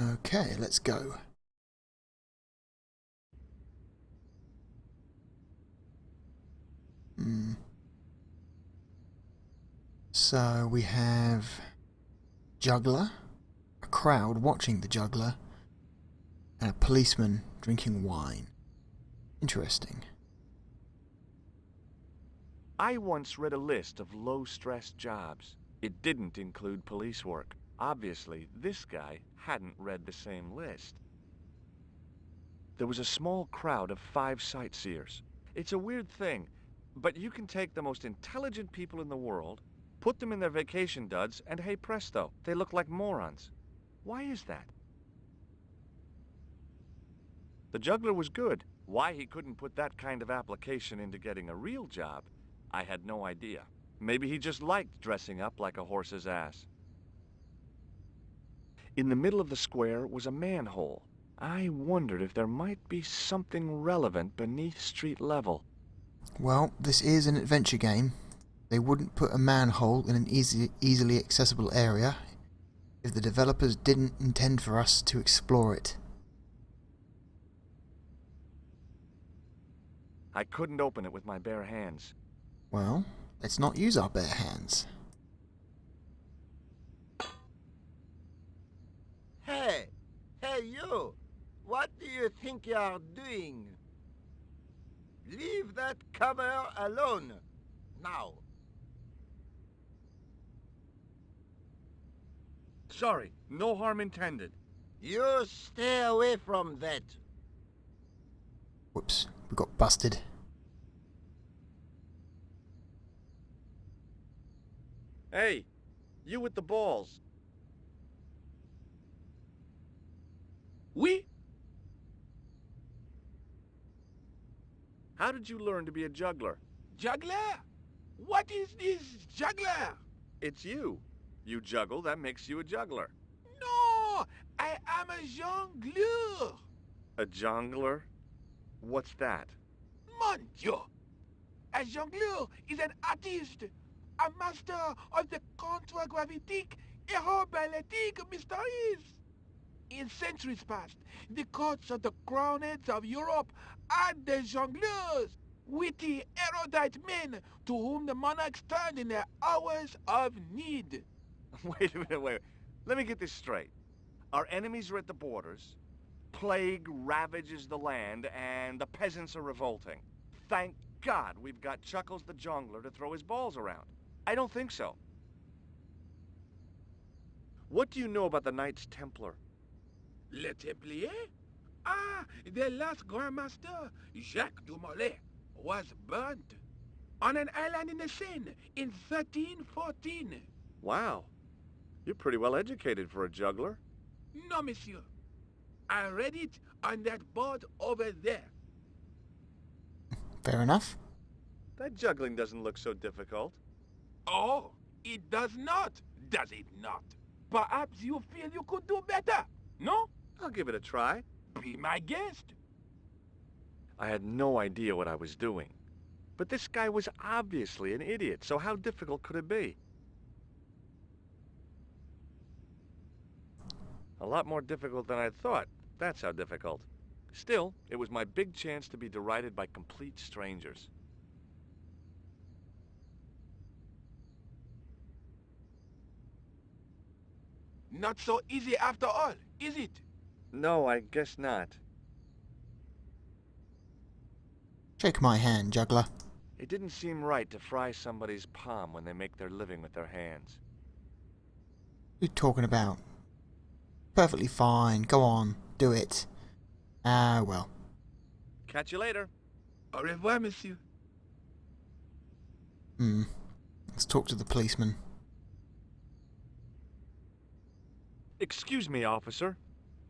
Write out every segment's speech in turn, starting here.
Okay, let's go. So we have juggler, a crowd watching the juggler, and a policeman drinking wine. Interesting. I once read a list of low-stress jobs. It didn't include police work. Obviously, this guy hadn't read the same list. There was a small crowd of 5 sightseers. It's a weird thing, but you can take the most intelligent people in the world, put them in their vacation duds, and hey presto, they look like morons. Why is that? The juggler was good. Why he couldn't put that kind of application into getting a real job, I had no idea. Maybe he just liked dressing up like a horse's ass. In the middle of the square was a manhole. I wondered if there might be something relevant beneath street level. Well, this is an adventure game. They wouldn't put a manhole in an easily accessible area if the developers didn't intend for us to explore it. I couldn't open it with my bare hands. Well, let's not use our bare hands. Hey! Hey you! What do you think you are doing? Leave that cover alone! Now! Sorry, no harm intended. You stay away from that! Whoops, we got busted. Hey, you with the balls. Oui? How did you learn to be a juggler? Juggler? What is this juggler? It's you. You juggle, that makes you a juggler. No! I am a jongleur! A jongler? What's that? Mon Dieu! A jongleur is an artist, a master of the contragravitic aeroballetic mysteries. In centuries past, the courts of the crowned heads of Europe had the jongleurs, witty, erudite men to whom the monarchs turned in their hours of need. Wait a minute, wait. Let me get this straight. Our enemies are at the borders, plague ravages the land, and the peasants are revolting. Thank God we've got Chuckles the Jongler to throw his balls around. I don't think so. What do you know about the Knights Templar? Le Templier? Ah, the last Grand Master, Jacques du Molay, was burnt on an island in the Seine in 1314. Wow. You're pretty well educated for a juggler. No, monsieur. I read it on that board over there. Fair enough. That juggling doesn't look so difficult. Oh, it does not, does it not? Perhaps you feel you could do better, no? I'll give it a try. Be my guest. I had no idea what I was doing. But this guy was obviously an idiot, so how difficult could it be? A lot more difficult than I thought. That's how difficult. Still, it was my big chance to be derided by complete strangers. Not so easy after all, is it? No, I guess not. Shake my hand, juggler. It didn't seem right to fry somebody's palm when they make their living with their hands. What are you talking about? Perfectly fine. Go on. Do it. Ah, well. Catch you later. Au revoir, monsieur. Let's talk to the policeman. Excuse me, officer.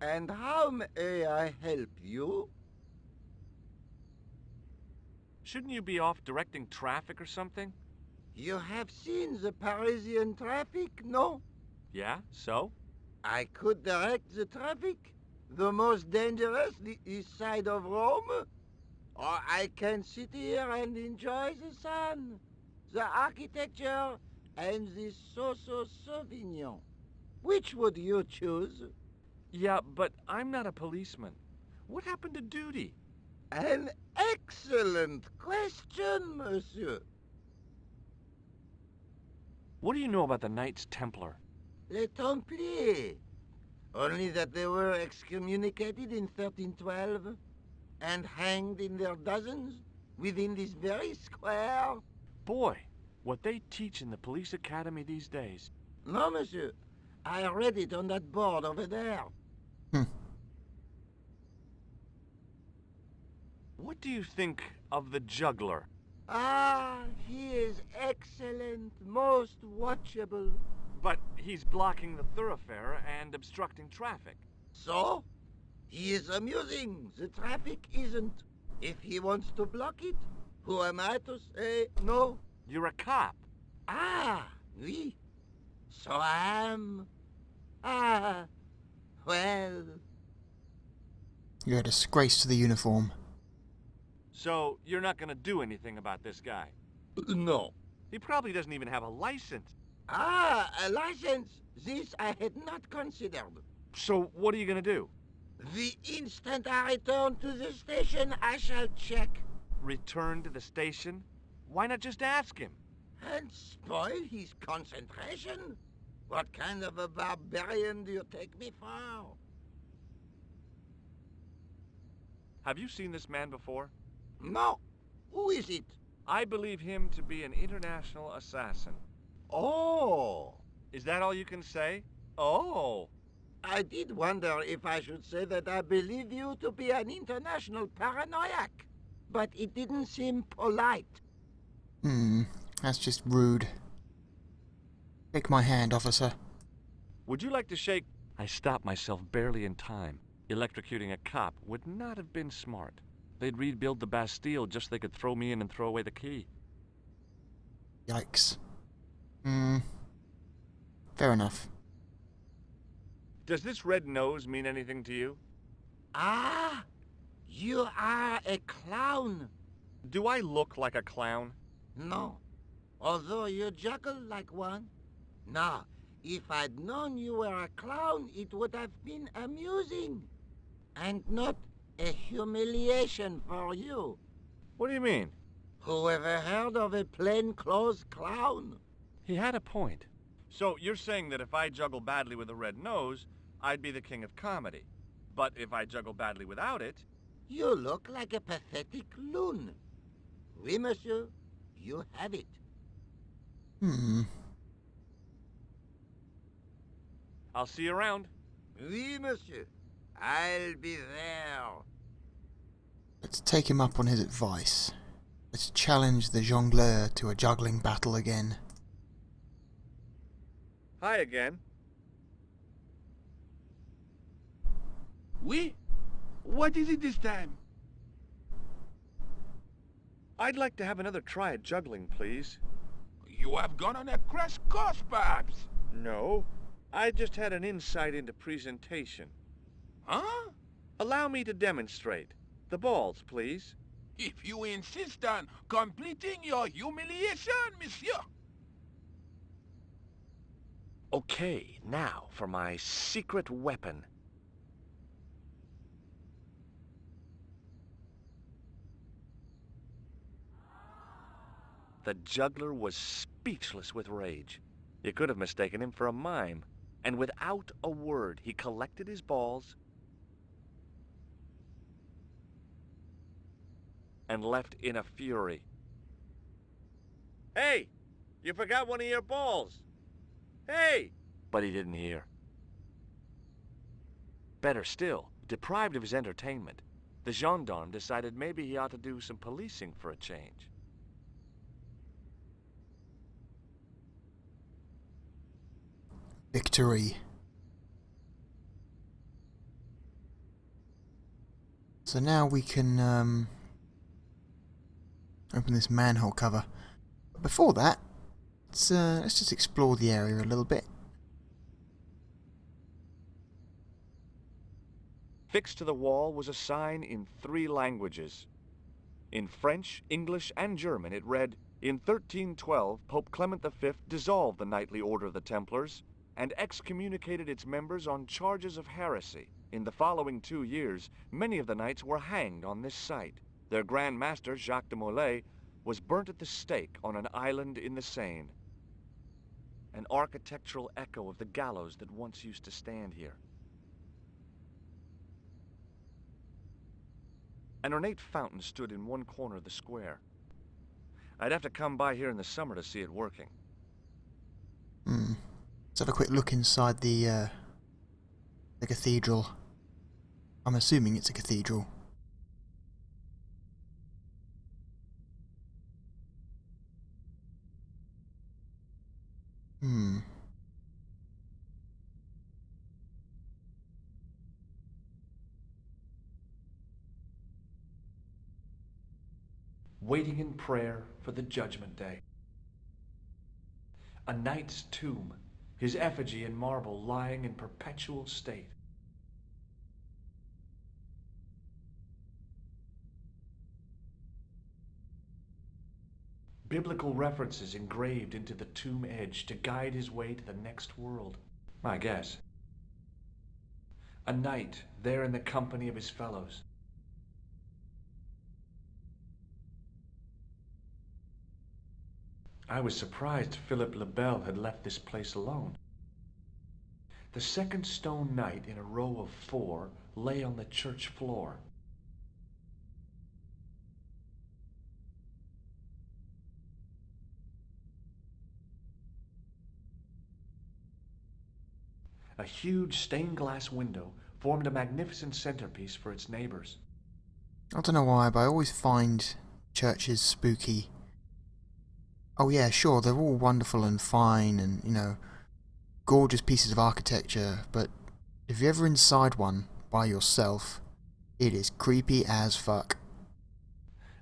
And how may I help you? Shouldn't you be off directing traffic or something? You have seen the Parisian traffic, no? Yeah, so? I could direct the traffic. The most dangerous, the east side of Rome. Or I can sit here and enjoy the sun, the architecture, and the so-so Sauvignon. Which would you choose? Yeah, but I'm not a policeman. What happened to duty? An excellent question, monsieur. What do you know about the Knights Templar? Les Templiers. Only that they were excommunicated in 1312 and hanged in their dozens within this very square. Boy, what they teach in the police academy these days. No, monsieur. I read it on that board over there. What do you think of the juggler? Ah, he is excellent, most watchable. But he's blocking the thoroughfare and obstructing traffic. So? He is amusing. The traffic isn't. If he wants to block it, who am I to say no? You're a cop. Ah, oui. So I am. Ah, well. You're a disgrace to the uniform. So you're not gonna do anything about this guy? No. He probably doesn't even have a license. Ah, a license. This I had not considered. So what are you gonna do? The instant I return to the station, I shall check. Return to the station? Why not just ask him? And spoil his concentration? What kind of a barbarian do you take me for? Have you seen this man before? No. Who is it? I believe him to be an international assassin. Oh. Is that all you can say? Oh. I did wonder if I should say that I believe you to be an international paranoiac. But it didn't seem polite. That's just rude. Shake my hand, officer. Would you like to shake? I stopped myself barely in time. Electrocuting a cop would not have been smart. They'd rebuild the Bastille just so they could throw me in and throw away the key. Yikes. Fair enough. Does this red nose mean anything to you? Ah, you are a clown. Do I look like a clown? No, although you juggle like one. Now, if I'd known you were a clown, it would have been amusing. And not a humiliation for you. What do you mean? Who ever heard of a plainclothes clown? He had a point. So you're saying that if I juggle badly with a red nose, I'd be the king of comedy. But if I juggle badly without it... You look like a pathetic loon. Oui, monsieur, you have it. I'll see you around. Oui, monsieur. I'll be there. Let's take him up on his advice. Let's challenge the jongleur to a juggling battle again. Hi again. Oui? What is it this time? I'd like to have another try at juggling, please. You have gone on a crash course, perhaps? No. I just had an insight into presentation. Huh? Allow me to demonstrate. The balls, please. If you insist on completing your humiliation, monsieur. Okay, now for my secret weapon. The juggler was speechless with rage. You could have mistaken him for a mime. And without a word, he collected his balls and left in a fury. Hey! You forgot one of your balls! Hey! But he didn't hear. Better still, deprived of his entertainment, the gendarme decided maybe he ought to do some policing for a change. Victory. So now we can open this manhole cover. But before that, let's just explore the area a little bit. Fixed to the wall was a sign in 3 languages. In French, English, and German it read, "In 1312, Pope Clement V dissolved the knightly order of the Templars, and excommunicated its members on charges of heresy. In the following 2 years, many of the knights were hanged on this site. Their Grand Master, Jacques de Molay, was burnt at the stake on an island in the Seine. An architectural echo of the gallows that once used to stand here. An ornate fountain stood in one corner of the square. I'd have to come by here in the summer to see it working. Let's have a quick look inside the cathedral. I'm assuming it's a cathedral. Waiting in prayer for the judgment day. A knight's tomb, his effigy in marble lying in perpetual state. Biblical references engraved into the tomb edge to guide his way to the next world. My guess. A knight there in the company of his fellows. I was surprised Philip le Bel had left this place alone. The second stone knight in a row of 4 lay on the church floor. A huge stained glass window formed a magnificent centerpiece for its neighbors. I don't know why, but I always find churches spooky. Oh yeah, sure, they're all wonderful and fine and, you know, gorgeous pieces of architecture, but if you're ever inside one by yourself, it is creepy as fuck.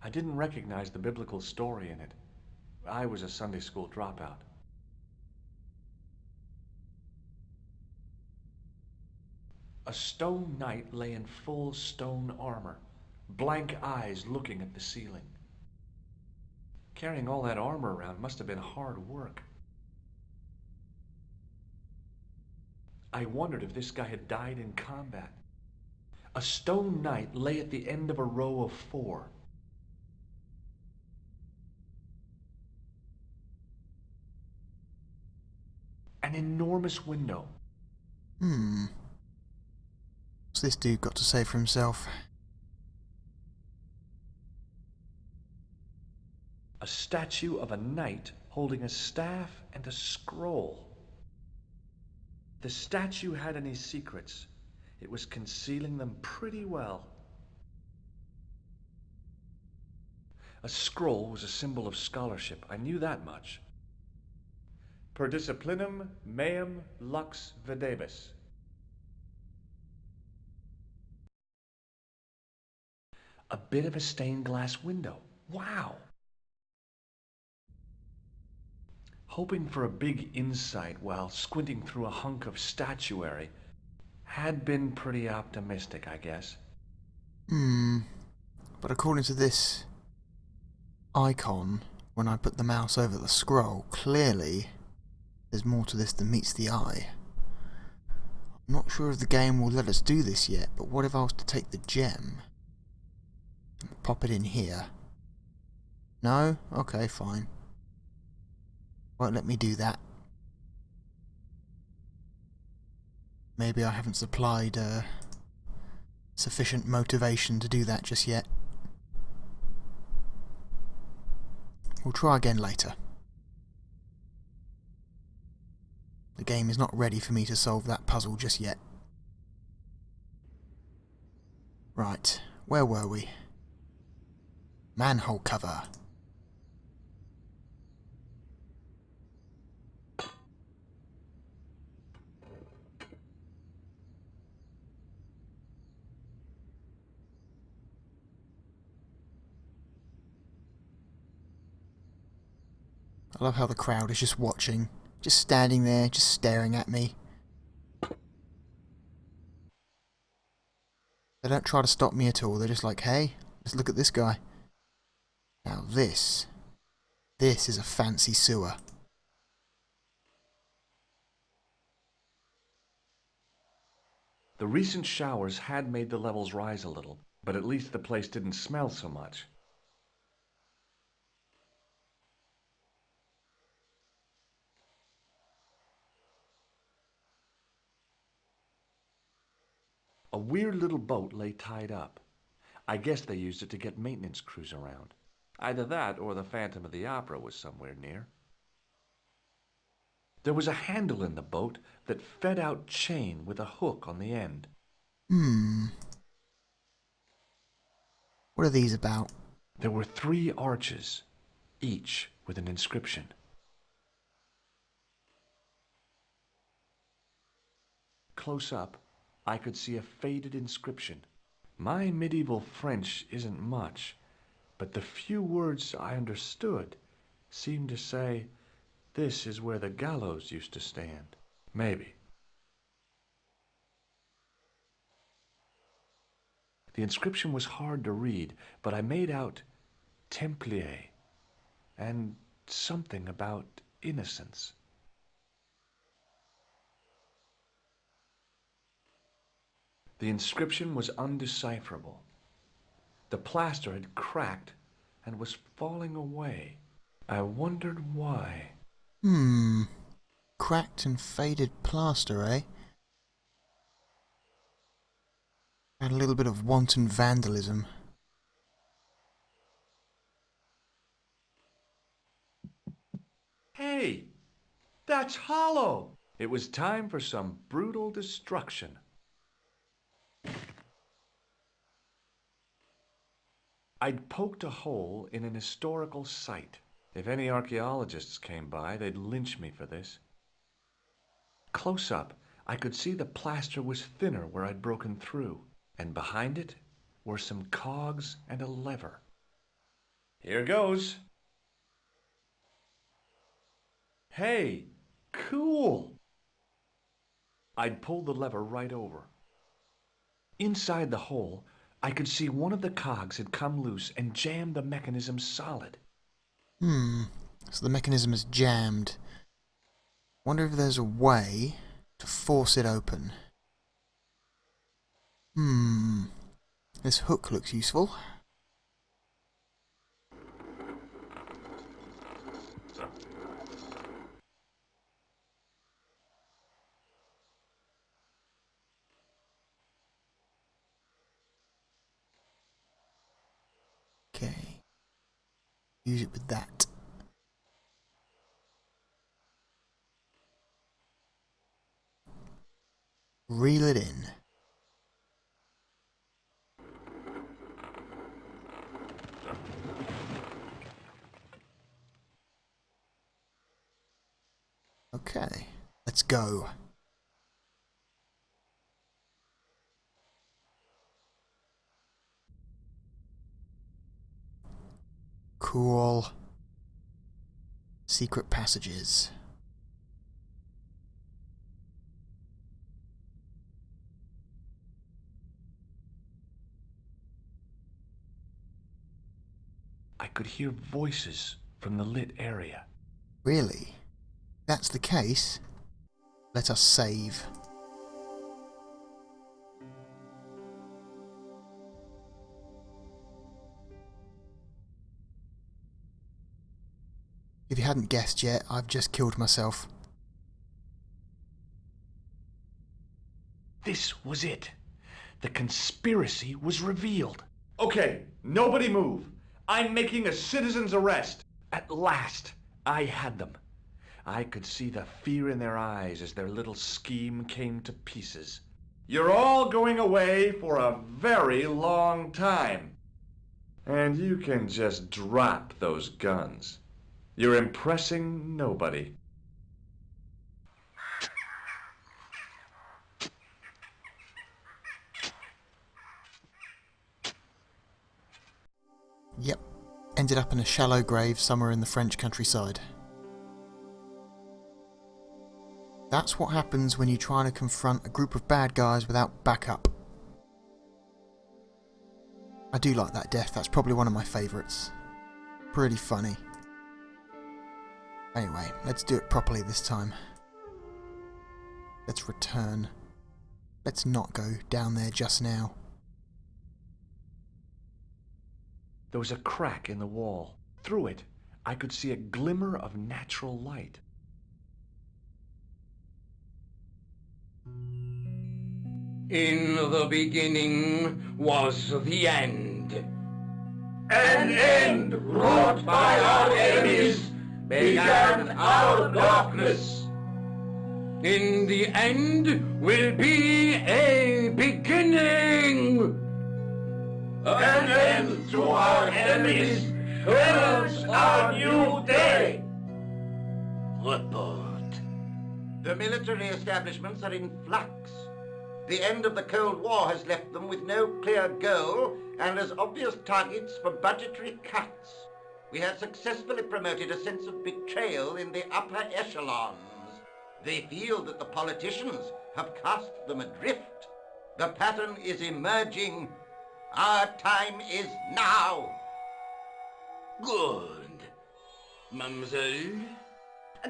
I didn't recognize the biblical story in it. I was a Sunday school dropout. A stone knight lay in full stone armor, blank eyes looking at the ceiling. Carrying all that armor around must have been hard work. I wondered if this guy had died in combat. A stone knight lay at the end of a row of 4. An enormous window. What's this dude got to say for himself? A statue of a knight holding a staff and a scroll. The statue had any secrets. It was concealing them pretty well. A scroll was a symbol of scholarship. I knew that much. Per disciplinum meum lux videbis. A bit of a stained glass window. Wow! Hoping for a big insight while squinting through a hunk of statuary had been pretty optimistic, I guess. But according to this icon, when I put the mouse over the scroll, clearly there's more to this than meets the eye. I'm not sure if the game will let us do this yet, but what if I was to take the gem and pop it in here? No? Okay, fine. Won't let me do that. Maybe I haven't supplied sufficient motivation to do that just yet. We'll try again later. The game is not ready for me to solve that puzzle just yet. Right, where were we? Manhole cover. I love how the crowd is just watching, just standing there, just staring at me. They don't try to stop me at all, they're just like, hey, let's look at this guy. Now this is a fancy sewer. The recent showers had made the levels rise a little, but at least the place didn't smell so much. A weird little boat lay tied up. I guess they used it to get maintenance crews around. Either that or the Phantom of the Opera was somewhere near. There was a handle in the boat that fed out chain with a hook on the end. What are these about? There were 3 arches, each with an inscription. Close up, I could see a faded inscription. My medieval French isn't much, but the few words I understood seemed to say, "This is where the gallows used to stand." Maybe. The inscription was hard to read, but I made out Templier and something about innocence. The inscription was undecipherable. The plaster had cracked and was falling away. I wondered why. Cracked and faded plaster, eh? And a little bit of wanton vandalism. Hey, that's hollow! It was time for some brutal destruction. I'd poked a hole in an historical site. If any archaeologists came by, they'd lynch me for this. Close up, I could see the plaster was thinner where I'd broken through, and behind it were some cogs and a lever. Here goes. Hey, cool! I'd pulled the lever right over. Inside the hole, I could see one of the cogs had come loose and jammed the mechanism solid. So the mechanism is jammed. Wonder if there's a way to force it open. This hook looks useful. Okay. Use it with that. Reel it in. Okay, let's go. Cool. Secret passages. I could hear voices from the lit area. Really? That's the case? Let us save. If you hadn't guessed yet, I've just killed myself. This was it. The conspiracy was revealed. Okay, nobody move. I'm making a citizen's arrest. At last, I had them. I could see the fear in their eyes as their little scheme came to pieces. You're all going away for a very long time. And you can just drop those guns. You're impressing nobody. Yep. Ended up in a shallow grave somewhere in the French countryside. That's what happens when you try to confront a group of bad guys without backup. I do like that death, that's probably one of my favourites. Pretty funny. Anyway, let's do it properly this time. Let's return Let's not go down there just now. There was a crack in the wall. Through it, I could see a glimmer of natural light. In the beginning was the end. An end wrought by our enemies began our darkness. In the end will be a beginning. An end to our enemies heralds our new day. Report. The military establishments are in flux. The end of the Cold War has left them with no clear goal and as obvious targets for budgetary cuts. We have successfully promoted a sense of betrayal in the upper echelons. They feel that the politicians have cast them adrift. The pattern is emerging. Our time is now. Good. Mademoiselle?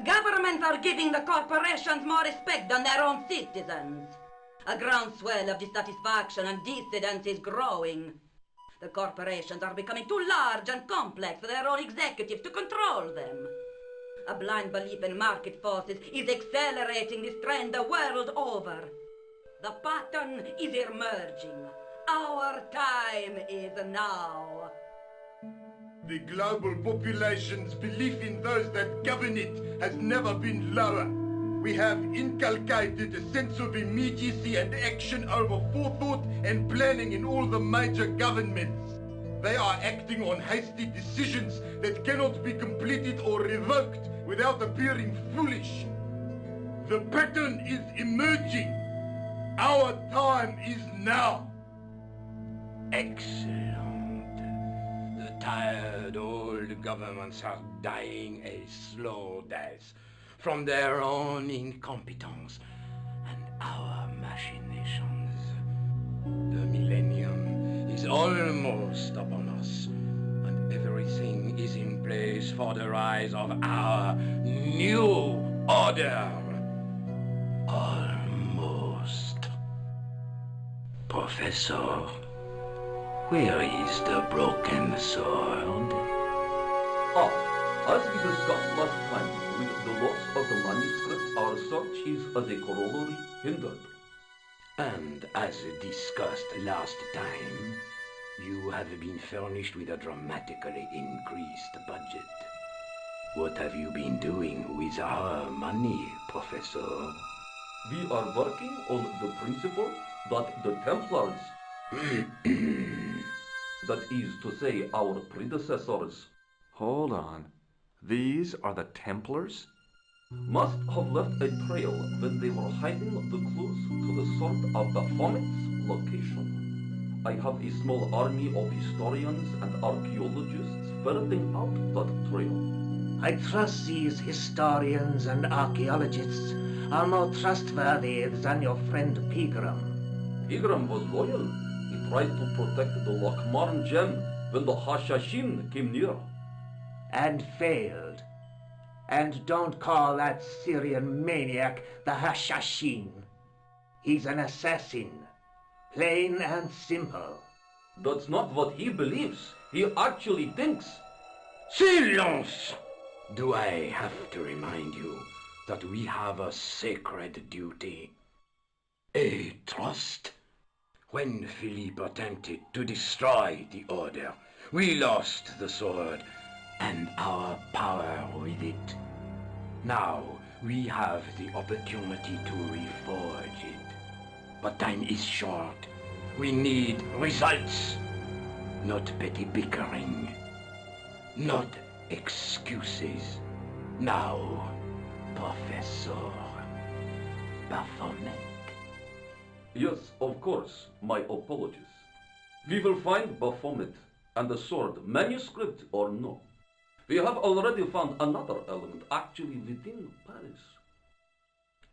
Governments are giving the corporations more respect than their own citizens. A groundswell of dissatisfaction and dissidence is growing. The corporations are becoming too large and complex for their own executives to control them. A blind belief in market forces is accelerating this trend the world over. The pattern is emerging. Our time is now. The global population's belief in those that govern it has never been lower. We have inculcated a sense of immediacy and action over forethought and planning in all the major governments. They are acting on hasty decisions that cannot be completed or revoked without appearing foolish. The pattern is emerging. Our time is now. Excellent. The tired old governments are dying a slow death from their own incompetence and our machinations. The millennium is almost upon us, and everything is in place for the rise of our new order. Almost. Professor, where is the broken sword? As we discussed last time, with the loss of the manuscript, our search is as a corollary hindered. And as discussed last time, you have been furnished with a dramatically increased budget. What have you been doing with our money, Professor? We are working on the principle that the Templars, that is to say our predecessors, Hold on. These are the Templars? must have left a trail when they were hiding the clues to the sword of Baphomet's location. I have a small army of historians and archaeologists ferreting out that trail. I trust these historians and archaeologists are more trustworthy than your friend Pegram. Pegram was loyal. He tried to protect the Lochmarn gem when the Hashashin came near. And failed. And don't call that Syrian maniac the Hashashin. He's an assassin. Plain and simple. That's not what he believes. He actually thinks. Silence! Do I have to remind you that we have a sacred duty? A trust? When Philippe attempted to destroy the Order, we lost the sword and our power with it. Now we have the opportunity to reforge it. But time is short. We need results, not petty bickering, not excuses. Now, Professor Baphomet. Yes, of course, my apologies. We will find Baphomet and the sword, manuscript or no. We have already found another element actually within Paris.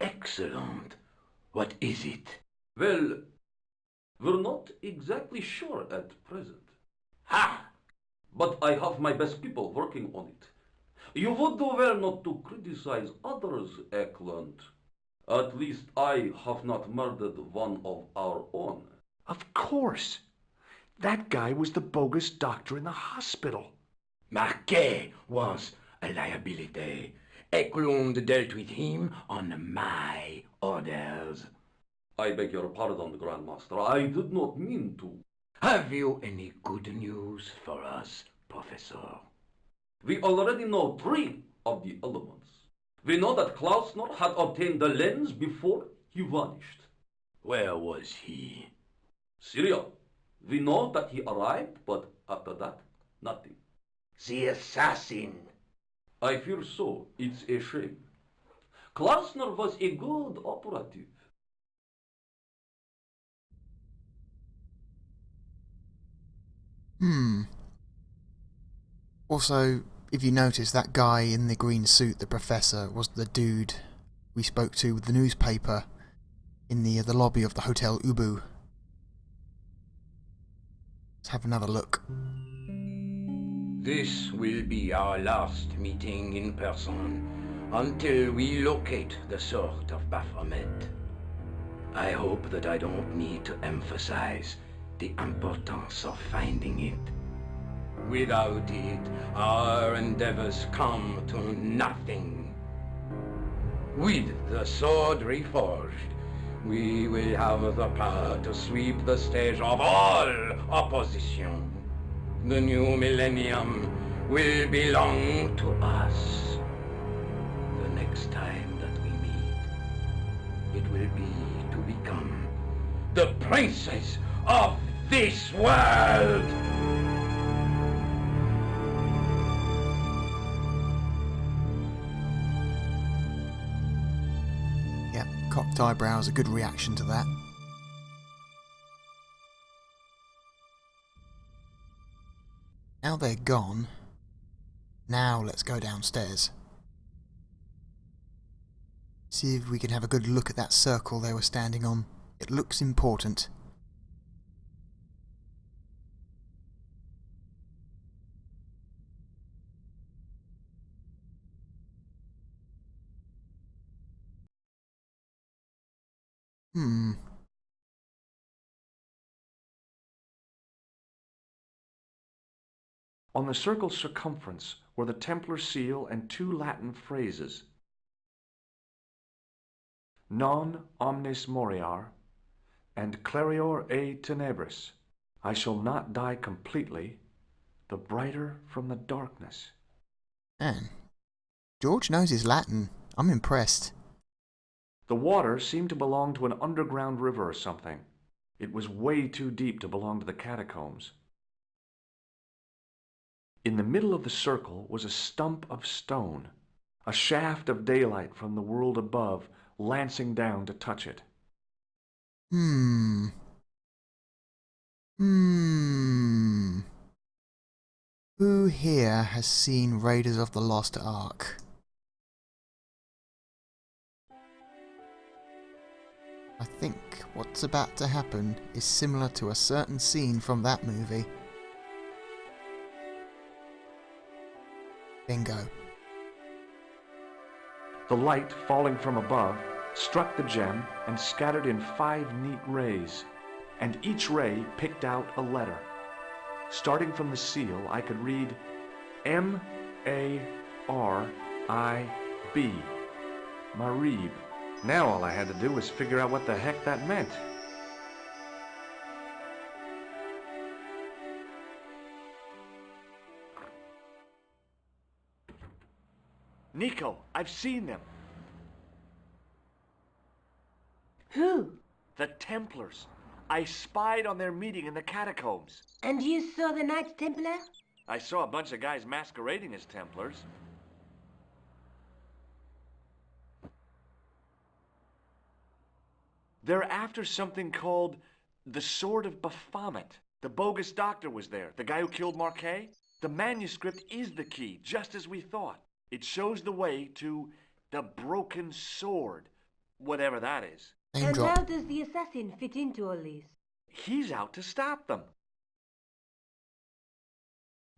Excellent. What is it? Well, we're not exactly sure at present. Ha! But I have my best people working on it. You would do well not to criticize others, Eklund. At least I have not murdered one of our own. Of course. That guy was the bogus doctor in the hospital. Marquet was a liability. Eklund dealt with him on my orders. I beg your pardon, Grandmaster. I did not mean to. Have you any good news for us, Professor? We already know 3 of the elements. We know that Klausner had obtained the lens before he vanished. Where was he? Syria. We know that he arrived, but after that, nothing. The assassin. I fear so. It's a shame. Klausner was a good operative. Also, if you notice, that guy in the green suit, the professor, was the dude we spoke to with the newspaper in the lobby of the Hotel Ubu. Let's have another look. This will be our last meeting in person until we locate the sword of Baphomet. I hope that I don't need to emphasize the importance of finding it. Without it, our endeavors come to nothing. With the sword reforged, we will have the power to sweep the stage of all opposition. The new millennium will belong to us. The next time that we meet, it will be to become the princes of this world! Yep, cocked eyebrows, a good reaction to that. Now they're gone, now let's go downstairs. See if we can have a good look at that circle they were standing on. It looks important. On the circle's circumference were the Templar seal and 2 Latin phrases. Non omnis moriar and clarior e tenebris. I shall not die completely, the brighter from the darkness. Man, George knows his Latin. I'm impressed. The water seemed to belong to an underground river or something. It was way too deep to belong to the catacombs. In the middle of the circle was a stump of stone, a shaft of daylight from the world above lancing down to touch it. Who here has seen Raiders of the Lost Ark? I think what's about to happen is similar to a certain scene from that movie. Bingo. The light falling from above struck the gem and scattered in 5 neat rays, and each ray picked out a letter. Starting from the seal, I could read M-A-R-I-B, Marib. Now all I had to do was figure out what the heck that meant. Nico, I've seen them. Who? The Templars. I spied on their meeting in the catacombs. And you saw the Knights Templar? I saw a bunch of guys masquerading as Templars. They're after something called the Sword of Baphomet. The bogus doctor was there, the guy who killed Marquet. The manuscript is the key, just as we thought. It shows the way to the broken sword, whatever that is. Name And drop. how does the assassin fit into all this? He's out to stop them.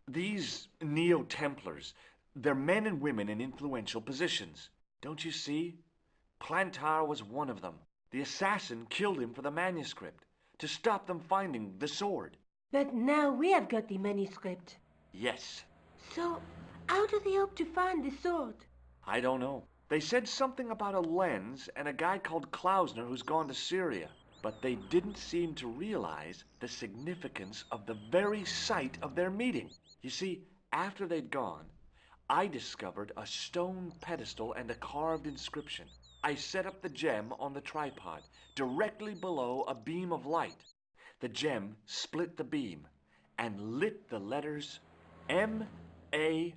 These Neo-Templars, they're men and women in influential positions. Don't you see? Plantar was one of them. The assassin killed him for the manuscript, to stop them finding the sword. But now we have got the manuscript. Yes. So, how do they hope to find the sword? I don't know. They said something about a lens and a guy called Klausner who's gone to Syria. But they didn't seem to realize the significance of the very site of their meeting. You see, after they'd gone, I discovered a stone pedestal and a carved inscription. I set up the gem on the tripod, directly below a beam of light. The gem split the beam and lit the letters M-A-R-I-B.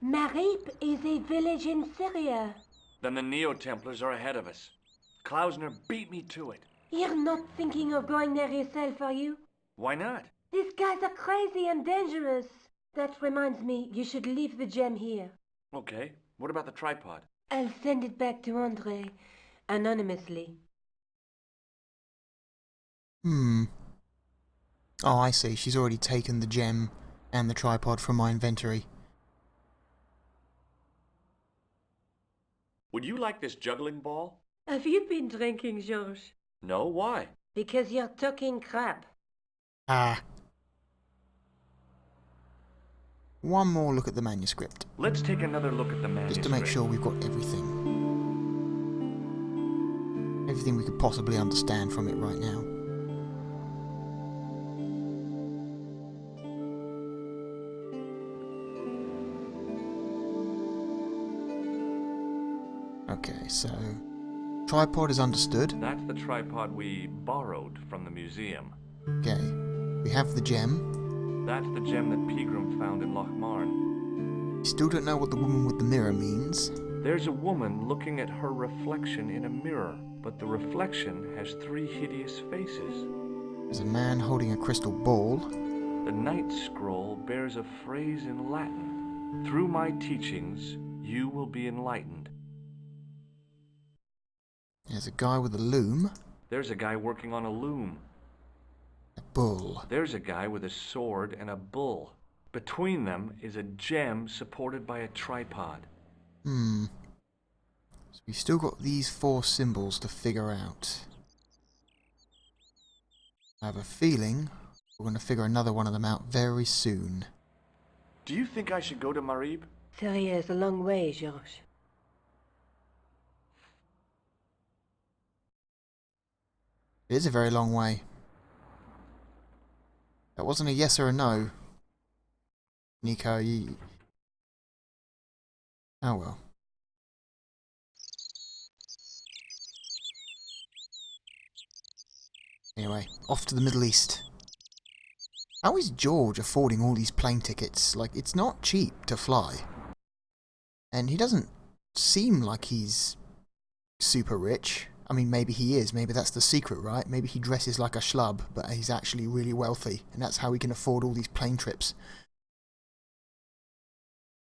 Marib is a village in Syria. Then the Neo-Templars are ahead of us. Klausner beat me to it. You're not thinking of going there yourself, are you? Why not? These guys are crazy and dangerous. That reminds me, you should leave the gem here. Okay, what about the tripod? I'll send it back to Andre, anonymously. Oh, I see. She's already taken the gem and the tripod from my inventory. Would you like this juggling ball? Have you been drinking, Georges? No, why? Because you're talking crap. Ah. One more look at the manuscript. Let's take another look at the manuscript. Just to make sure we've got everything. Everything we could possibly understand from it right now. Okay, so tripod is understood. That's the tripod we borrowed from the museum. Okay, we have the gem. That's the gem that Pegram found in Lochmarn. We still don't know what the woman with the mirror means. There's a woman looking at her reflection in a mirror, but the reflection has 3 hideous faces. There's a man holding a crystal ball. The Night Scroll bears a phrase in Latin. Through my teachings, you will be enlightened. There's a guy with a loom. There's a guy working on a loom. A bull. There's a guy with a sword and a bull. Between them is a gem supported by a tripod. So we've still got these 4 symbols to figure out. I have a feeling we're going to figure another one of them out very soon. Do you think I should go to Marib? Syria is a long way, Georges. It is a very long way. That wasn't a yes or a no. Nico, you... Oh well. Anyway, off to the Middle East. How is George affording all these plane tickets? Like, it's not cheap to fly. And he doesn't seem like he's super rich. I mean, maybe he is. Maybe that's the secret, right? Maybe he dresses like a schlub, but he's actually really wealthy. And that's how he can afford all these plane trips.